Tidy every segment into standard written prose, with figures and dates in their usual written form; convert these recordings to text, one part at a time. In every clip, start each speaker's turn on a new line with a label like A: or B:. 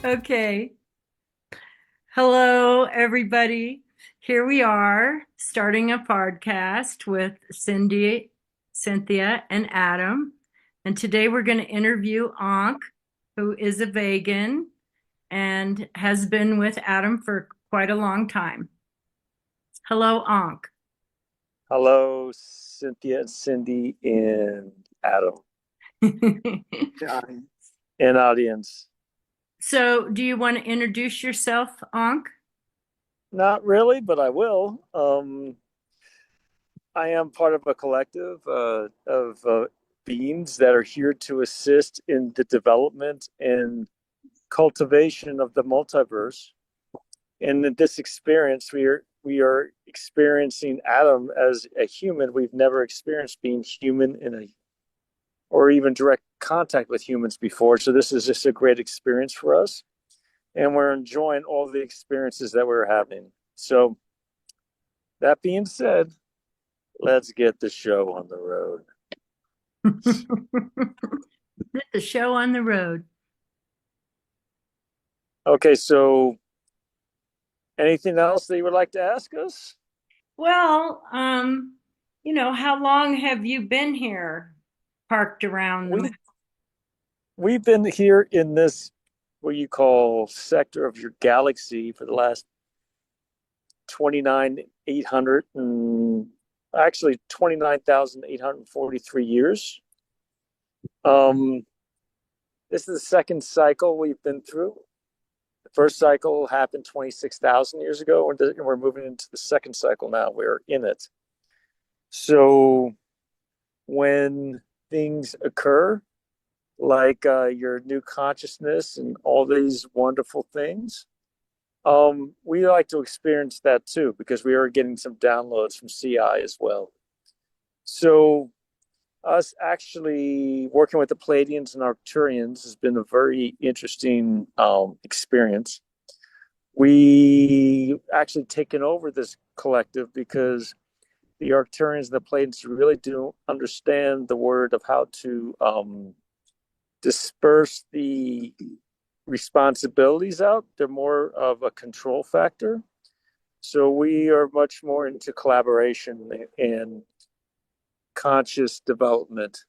A: Okay. Hello, everybody. Here we are starting a podcast with Cynthia, and Adam. And today we're going to interview Ankh, who is a vegan and has been with Adam for quite a long time. Hello, Ankh.
B: Hello, Cynthia and Cindy and Adam and audience.
A: So, do you want to introduce yourself, Ankh?
B: Not really, but I will. I am part of a collective of beings that are here to assist in the development and cultivation of the multiverse. And in this experience, we are experiencing Adam as a human. We've never experienced being human in a or even direct contact with humans before. So this is just a great experience for us. And we're enjoying all the experiences that we're having. So that being said, let's get the show on the road.
A: Get the show on the road.
B: Okay, so anything else that you would like to ask us?
A: Well, how long have you been here parked around the
B: We we've been here in this what you call sector of your galaxy for the last 29,800 and actually 29,843 years. Um, this is the second cycle we've been through. The first cycle happened 26,000 years ago, and we're moving into the second cycle now. We're in it. So when things occur, like your new consciousness and all these wonderful things, we like to experience that too because we are getting some downloads from CI as well. So us actually working with the Palladians and Arcturians has been a very interesting experience. We actually taken over this collective because the Arcturians and the Palladians really do understand the word of how to disperse the responsibilities out. They're more of a control factor. So we are much more into collaboration and conscious development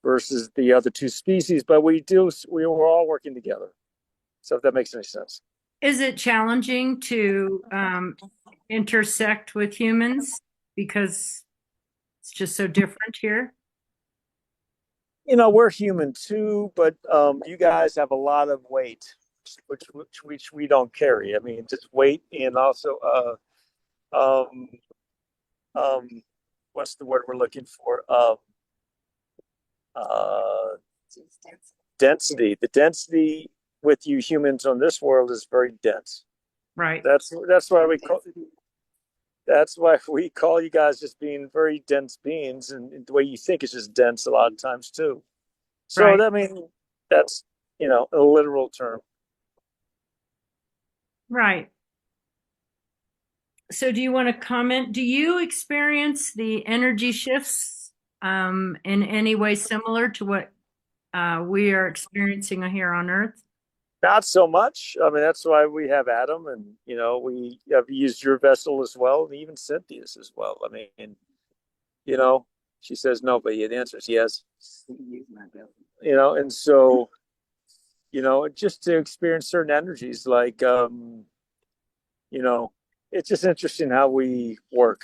B: versus the other two species, but we were all working together. So if that makes any sense.
A: Is it challenging to intersect with humans because it's just so different here?
B: We're human too, but you guys have a lot of weight, which we don't carry. I mean, just weight and also um um what's the word we're looking for? Uh Density. The density with you humans on this world is very dense.
A: Right.
B: That's why we call you guys just being very dense beings, and the way you think is just dense a lot of times too. So
A: Right.
B: that mean that's a literal term.
A: Right. So do you want to comment? Do you experience the energy shifts in any way similar to what we are experiencing here on Earth?
B: Not so much. I mean, that's why we have Adam, and we have used your vessel as well, and even Cynthia's as well. I mean, you know, she says no, but the answer is yes. And so just to experience certain energies, like you know, it's just interesting how we work.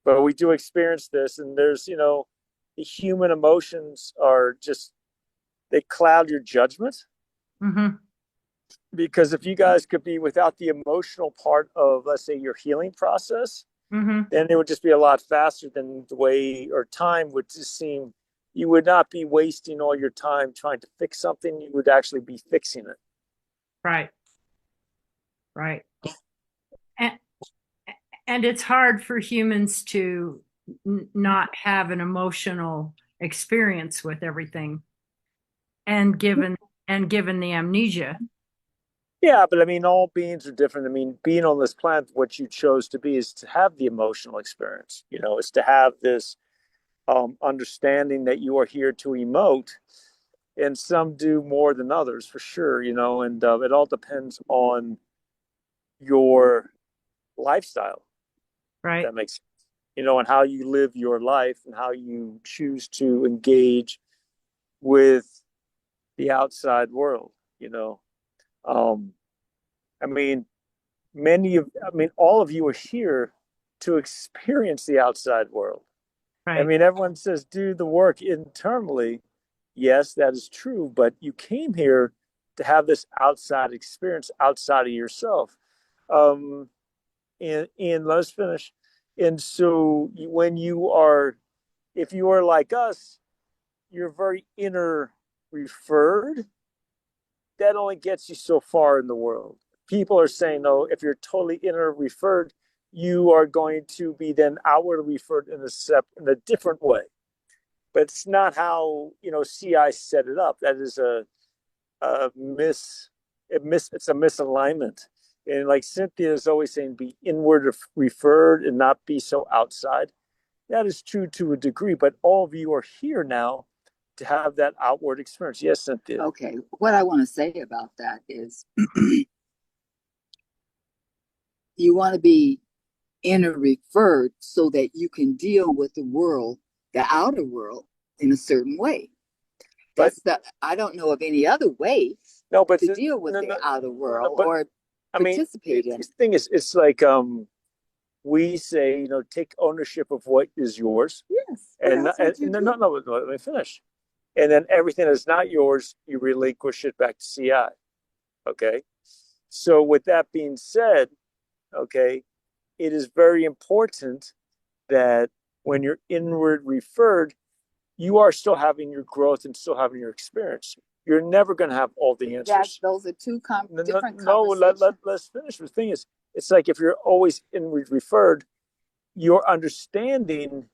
B: But we do experience this, and there's the human emotions are just they cloud your judgment
A: Mm-hmm.
B: because if you guys could be without the emotional part of, let's say, your healing process,
A: Mm-hmm.
B: then it would just be a lot faster than the way or time would just seem. You would not be wasting all your time trying to fix something. You would actually be fixing it.
A: Right. Right. And, and it's hard for humans to not have an emotional experience with everything and given the amnesia.
B: Yeah, but I mean, all beings are different. I mean, being on this planet, what you chose to be is to have the emotional experience. Is to have this understanding that you are here to emote. and some do more than others for sure, and it all depends on your lifestyle, if
A: Right,
B: that makes sense, and how you live your life and how you choose to engage with the outside world, you know. Um, I mean, all of you are here to experience the outside world. I
A: right,
B: mean, everyone says do the work internally. Yes, that is true, but you came here to have this outside experience outside of yourself. Um, and let us finish. And so when you are, if you are like us, you're very inner referred. That only gets you so far in the world. People are saying, no, if you're totally inner referred, you are going to be then outwardly referred in a different way. But it's not how CI set it up. That is a it's a misalignment. And like Cynthia is always saying, be inward referred and not be so outside. That is true to a degree, but all of you are here now to have that outward experience. Yes, Cynthia.
C: Okay, what I want to say about that is you want to be inner referred so that you can deal with the world, the outer world, in a certain way.
B: But
C: I don't know of any other way
B: no, but
C: to deal with
B: no,
C: the
B: no,
C: outer
B: no,
C: world
B: but
C: or
B: I mean,
C: participate in
B: the
C: it.
B: thing is, it's like we say, take ownership of what is yours,
C: Yes, well,
B: and,
C: that's what you
B: no,
C: do.
B: no, no, let me finish. And then everything that's not yours, you relinquish it back to CI. Okay. So with that being said, okay, it is very important that when you're inward referred, you are still having your growth and still having your experience. You're never going to have all the answers.
C: Those are two
B: No, no,
C: different
B: no
C: conversations.
B: let's finish. The thing is, it's like if you're always inward referred, your understanding,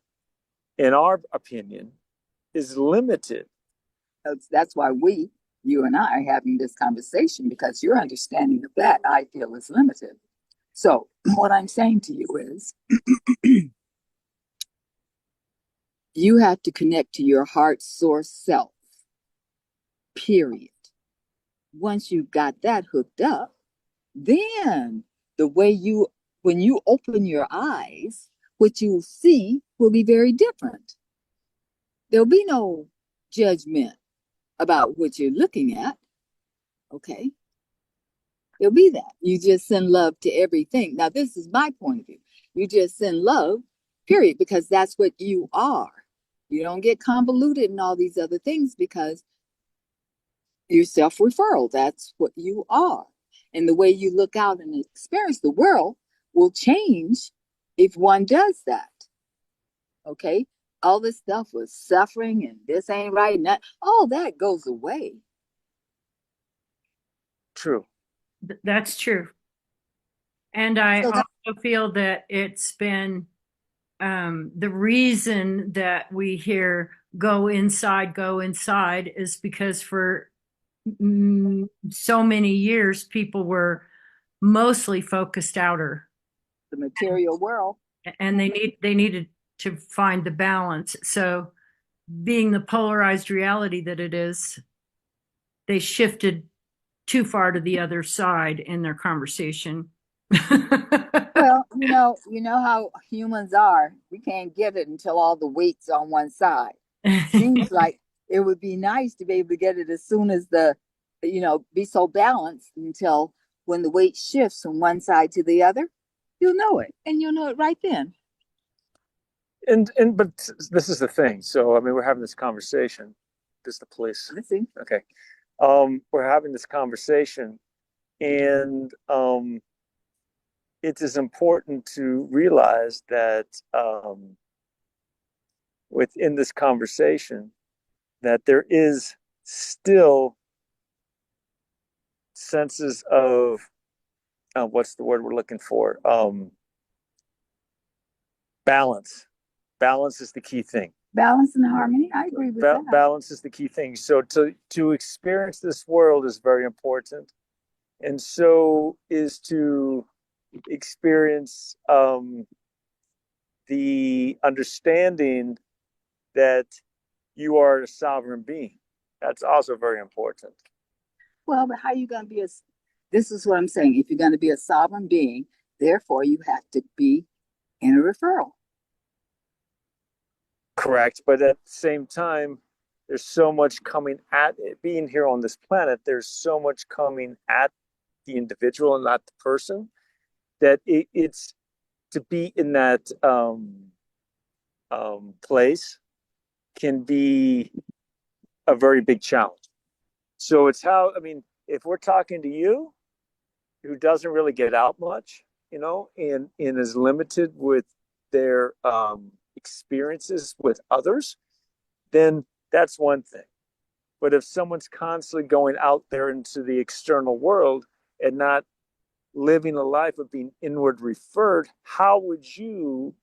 B: in our opinion, is limited.
C: That's why you and I, are having this conversation because your understanding of that I feel is limited. So, what I'm saying to you is you have to connect to your heart source self, period. Once you've got that hooked up, then the way when you open your eyes, what you'll see will be very different. There'll be no judgment about what you're looking at, okay? There'll be that. You just send love to everything. Now, this is my point of view. You just send love, period, because that's what you are. You don't get convoluted in all these other things because you're self referral. That's what you are. And the way you look out and experience the world will change if one does that. Okay? All this stuff with suffering and this ain't right, and that, all that goes away.
B: True.
A: that's true. And I
C: So that,
A: also feel that it's been the reason that we hear go inside is because for so many years people were mostly focused outer,
C: the material world,
A: and they needed to find the balance. So being the polarized reality that it is, they shifted too far to the other side in their conversation.
C: well, you know how humans are. We can't get it until all the weight's on one side. Seems like it would be nice to be able to get it as soon as be so balanced until when the weight shifts from one side to the other, you'll know it. And you'll know it right then.
B: And but this is the thing. So I mean, we're having this conversation. This is the police.
C: Let's see.
B: Okay. We're having this conversation, and it is important to realize that within this conversation, that there is still senses of what's the word we're looking for? Balance. Balance is the key thing.
C: Balance and harmony. I agree with that.
B: Balance is the key thing. So to experience this world is very important, and so is to experience the understanding that you are a sovereign being. That's also very important.
C: Well, but how are you going to be this is what I'm saying. If you're going to be a sovereign being, therefore you have to be in a referral.
B: Correct. But at the same time, there's so much coming at it. Being here on this planet, there's so much coming at the individual and not the person that it's to be in that place can be a very big challenge. So it's how, I mean, if we're talking to you who doesn't really get out much, and is limited with their experiences with others, then that's one thing. But if someone's constantly going out there into the external world and not living a life of being inward referred, how would you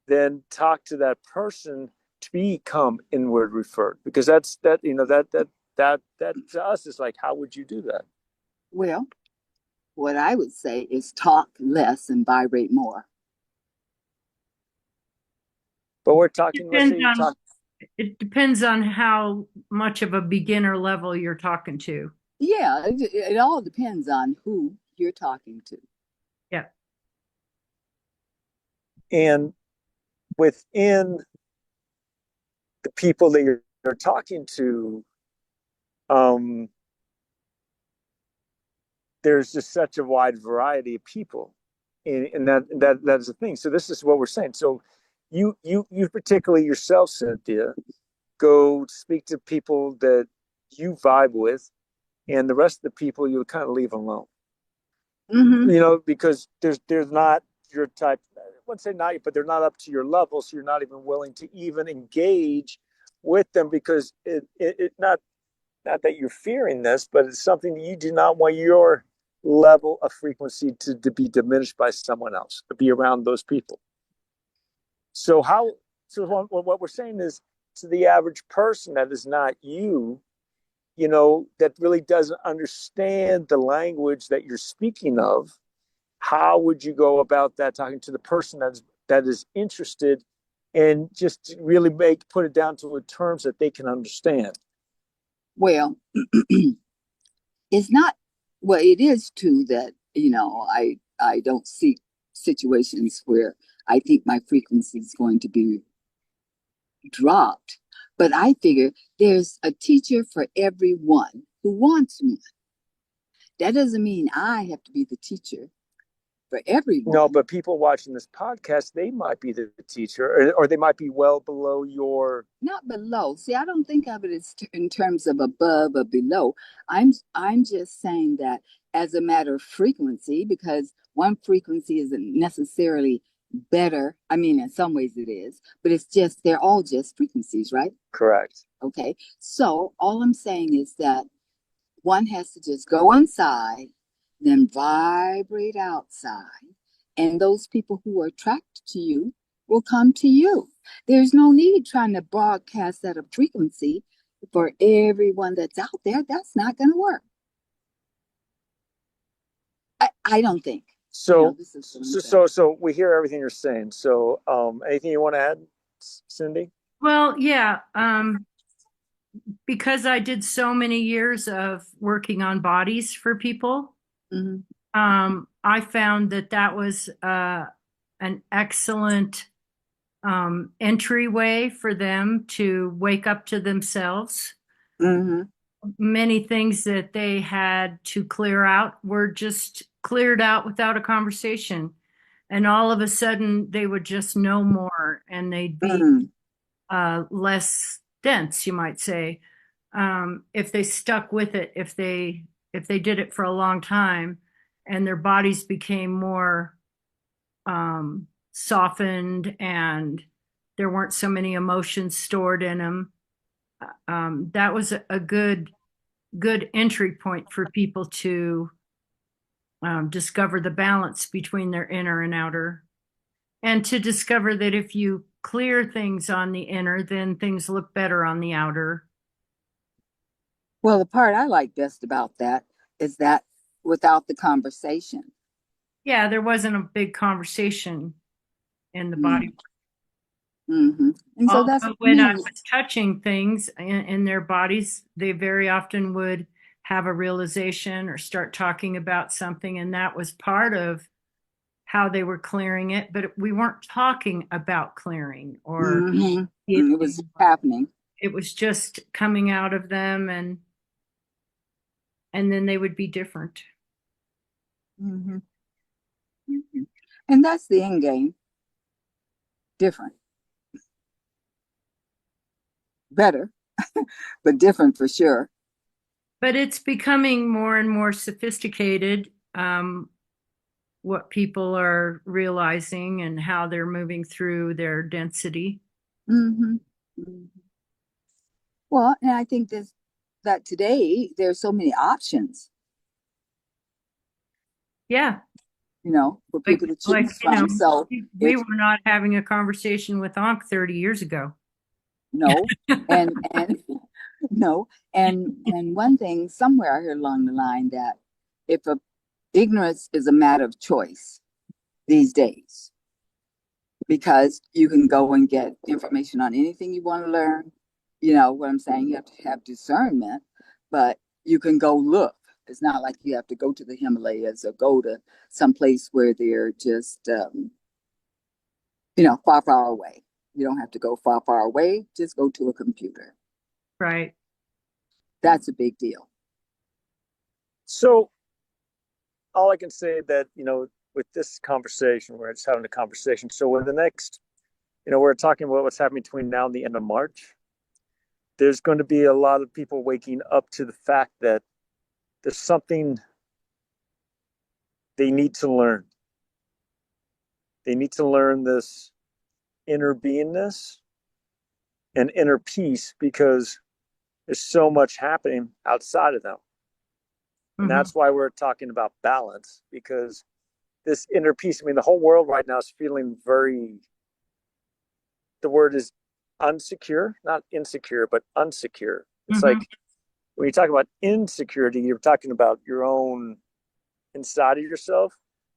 B: then talk to that person to become inward referred? Because that to us is like, how would you do that?
C: Well, what I would say is talk less and vibrate more.
B: But we're talking, let's say
A: Depends
B: you're
A: on
B: talking.
A: it depends on how much of a beginner level you're talking to.
C: Yeah, it all depends on who you're talking to.
A: Yeah.
B: And within the people that you're talking to, um, there's just such a wide variety of people, and that's the thing. So this is what we're saying. So you particularly yourself, Cynthia, go speak to people that you vibe with, and the rest of the people you kind of leave alone.
C: Mm-hmm.
B: Because there's not your type. I wouldn't say not, but they're not up to your level, so you're not even willing to even engage with them because it not that you're fearing this, but it's something that you do not want your level of frequency to be diminished by someone else, to be around those people. So what we're saying is to the average person that is not you, that really doesn't understand the language that you're speaking of, how would you go about that talking to the person that is interested and just really put it down to terms that they can understand?
C: Well, it's not, well, it is true that, I don't seek situations where I think my frequency is going to be dropped. But I figure there's a teacher for everyone who wants one. That doesn't mean I have to be the teacher for
B: No,
C: everyone.
B: but people watching this podcast, they might be the teacher, or they might be well below your.
C: Not below. See, I don't think of it as in terms of above or below. I'm just saying that as a matter of frequency, because one frequency isn't necessarily better. I mean, in some ways it is, but it's just they're all just frequencies, right?
B: Correct.
C: Okay. So all I'm saying is that one has to just go inside, then vibrate outside, and those people who are attracted to you will come to you. There's no need trying to broadcast at a frequency for everyone that's out there. That's not going to work. I don't think.
B: So,
C: This is what I'm
B: so,
C: saying.
B: so, so we hear everything you're saying. So, anything you want to add, Cindy?
A: Well, yeah, because I did so many years of working on bodies for people,
C: Mhm.
A: I found that was an excellent entryway for them to wake up to themselves.
C: Mhm.
A: Many things that they had to clear out were just cleared out without a conversation. And all of a sudden, they would just know more and they'd be
C: Mhm.
A: less dense, you might say, if they stuck with it, if they did it for a long time, and their bodies became more softened, and there weren't so many emotions stored in them. That was a good entry point for people to discover the balance between their inner and outer, and to discover that if you clear things on the inner, then things look better on the outer.
C: Well, the part I like best about that is that without the conversation.
A: Yeah, there wasn't a big conversation in the body.
C: Mm. And so that's
A: Also,
C: what I
A: when I
C: mean.
A: was touching things in their bodies, they very often would have a realization or start talking about something, and that was part of how they were clearing it. But we weren't talking about clearing or
C: It was happening.
A: it was just coming out of them, and then they would be different.
C: hmm And that's the end game. Different, better, but different for sure.
A: But it's becoming more and more sophisticated, what people are realizing and how they're moving through their density.
C: hmm Well, and I think that today there's so many options,
A: Yeah,
C: for
A: like
C: people to
A: like
C: choose from. So
A: we
C: if
A: were not having a conversation with Ankh 30 years ago.
C: no, and no, and one thing somewhere I heard along the line that if ignorance is a matter of choice these days, because you can go and get information on anything you want to learn. You know what I'm saying? You have to have discernment, but you can go look. It's not like you have to go to the Himalayas or go to some place where they're just, far, far away. You don't have to go far, far away. Just go to a computer.
A: Right.
C: That's a big deal.
B: So all I can say that, with this conversation, we're just having a conversation. So when the next, we're talking about what's happening between now and the end of March, there's going to be a lot of people waking up to the fact that there's something they need to learn. They need to learn this inner beingness and inner peace because there's so much happening outside of them. And
A: Mm-hmm.
B: that's why we're talking about balance, because this inner peace, I mean, the whole world right now is feeling the word is unsecure, not insecure, but unsecure. It's
A: Mm-hmm.
B: like when you talk about insecurity, you're talking about your own inside of yourself.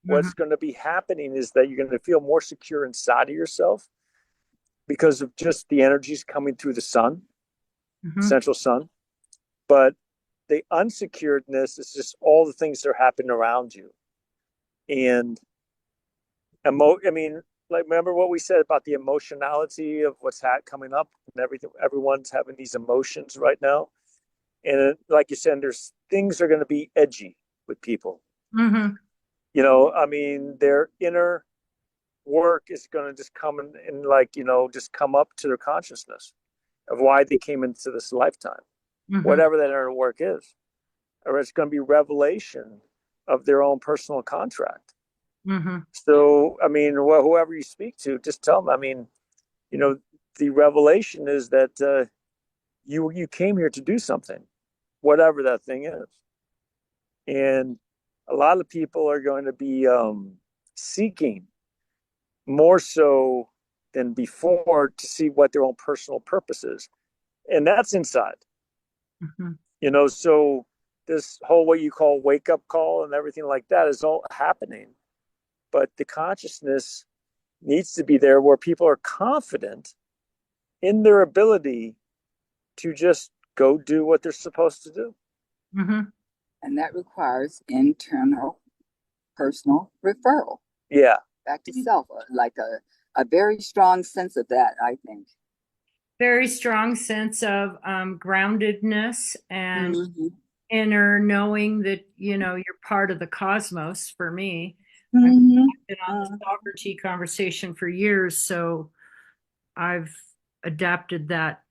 A: Mm-hmm.
B: What's going to be happening is that you're going to feel more secure inside of yourself because of just the energies coming through the sun,
A: Mm-hmm.
B: central sun. But the unsecuredness is just all the things that are happening around you. And I mean, like, remember what we said about the emotionality of what's coming up and everything. Everyone's having these emotions right now, and like you said, there's things are going to be edgy with people.
A: Mm-hmm.
B: I mean, their inner work is going to just come and like, just come up to their consciousness of why they came into this lifetime,
A: Mm-hmm.
B: whatever that inner work is, or it's going to be revelation of their own personal contract.
A: Mm-hmm.
B: So, I mean, whoever you speak to, just tell them. I mean, you know, the revelation is that you came here to do something, whatever that thing is, and a lot of people are going to be seeking more so than before to see what their own personal purpose is, and that's inside.
A: Mm-hmm.
B: So this whole what you call wake up call and everything like that is all happening, but the consciousness needs to be there where people are confident in their ability to just go do what they're supposed to do.
A: Mm-hmm.
C: And that requires internal personal referral
B: Yeah.
C: back to self, like a very strong sense of that, I think.
A: Very strong sense of groundedness and
C: hmm
A: inner knowing that you're part of the cosmos. For me, I've
C: hmm
A: been on the sovereignty conversation for years, so I've adopted that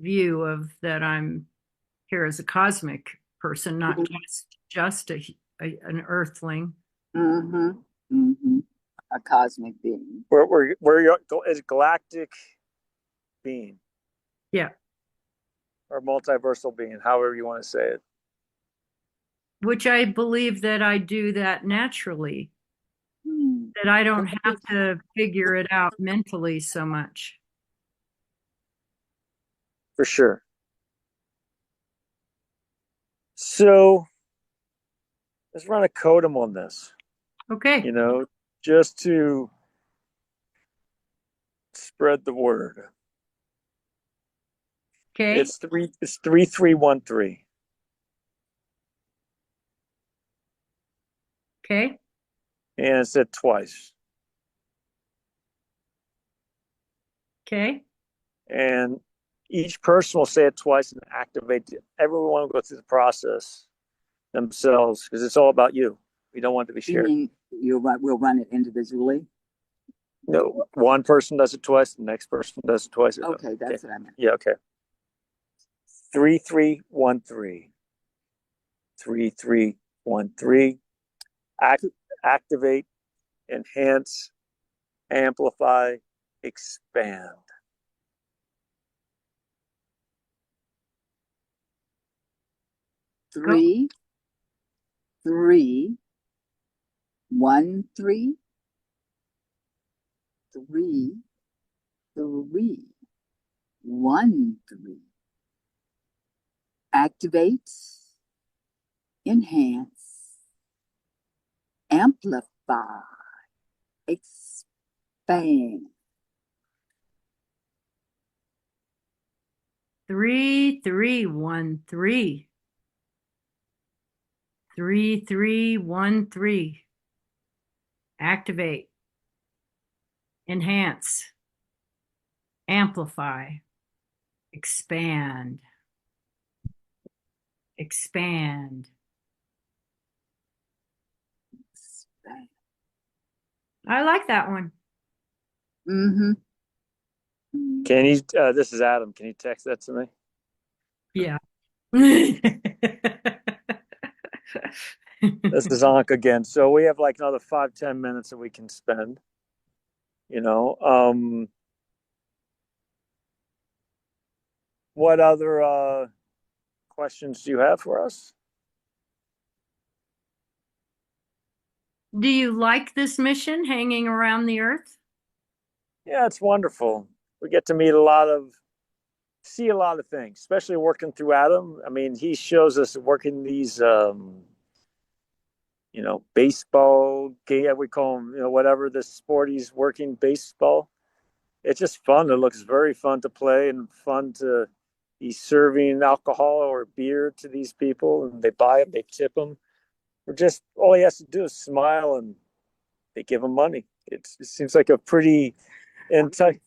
A: view of that I'm here as a cosmic person, not just an earthling.
C: hmm hmm A cosmic being.
B: We're a galactic being
A: Yeah,
B: or multiversal being, however you want to say it.
A: which I believe that I do that naturally,
C: Hmm.
A: that I don't have to figure it out mentally so much.
B: For sure. So let's run a codem on this,
A: Okay.
B: just to spread the word.
A: Okay.
B: It's 3313.
A: Okay.
B: And it's said twice.
A: Okay.
B: And each person will say it twice and activate. Everyone will go through the process themselves because it's all about you. We don't want it to be
C: You
B: shared.
C: mean we'll run it individually?
B: No, one person does it twice, the next person does it twice.
C: Okay, that's what I meant.
B: Yeah, okay. 3313. 3313. Activate, enhance, amplify, expand.
A: Go.
C: 3313. 3313. Activate, enhance, amplify, expand.
A: 3313. 3313. Activate, enhance, amplify, expand, expand.
C: Expand.
A: I like that one.
C: Mm-hmm.
B: Can you, this is Adam. Can you text that to me?
A: Yeah.
B: This is Ankh again. So we have like another 5-10 minutes that we can spend. You know, what other questions do you have for us?
A: Do you like this mission, hanging around the earth?
B: Yeah, it's wonderful. We get to see a lot of things, especially working through Adam. I mean, he shows us working these, baseball game. We call them, whatever the sport he's working, baseball. It's just fun. It looks very fun to play and fun to. He's serving alcohol or beer to these people, and they buy it, they tip him. Or just all he has to do is smile, and they give him money. It seems like a pretty, and
C: I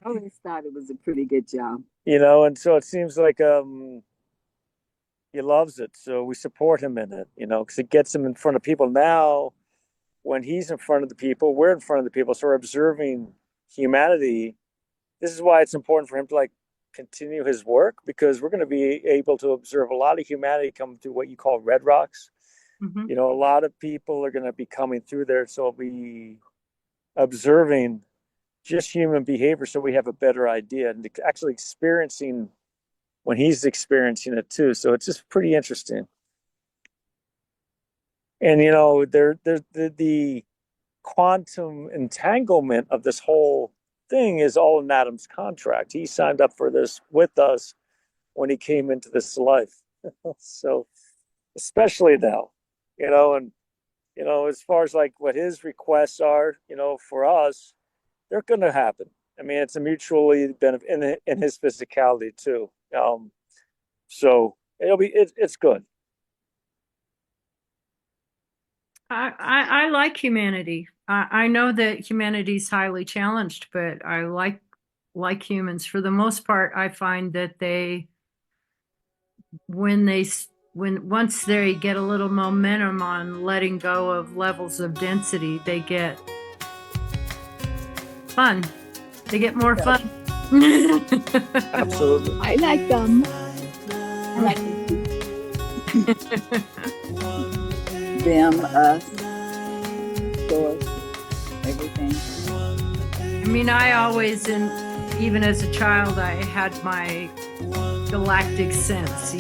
C: always thought it was a pretty good job.
B: and so it seems like he loves it. So we support him in it, because it gets him in front of people. Now, when he's in front of the people, we're in front of the people. So we're observing humanity. This is why it's important for him to continue his work, because we're going to be able to observe a lot of humanity come through what you call red rocks.
A: Mm-hmm.
B: A lot of people are going to be coming through there. So we'll be observing just human behavior so we have a better idea and actually experiencing when he's experiencing it too. So it's just pretty interesting. And the quantum entanglement of this whole thing is all in Adam's contract. He signed up for this with us when he came into this life. So especially now, and as far as what his requests are, for us, they're going to happen. I mean, it's a mutually benefit in his physicality too. So it's good.
A: I like humanity. I know that humanity's highly challenged, but I like humans. For the most part, I find that when once they get a little momentum on letting go of levels of density, they get fun. They get more fun.
B: Absolutely.
C: I like them. I like them, us, source, everything.
A: I mean, I always, even as a child, I had my galactic sense,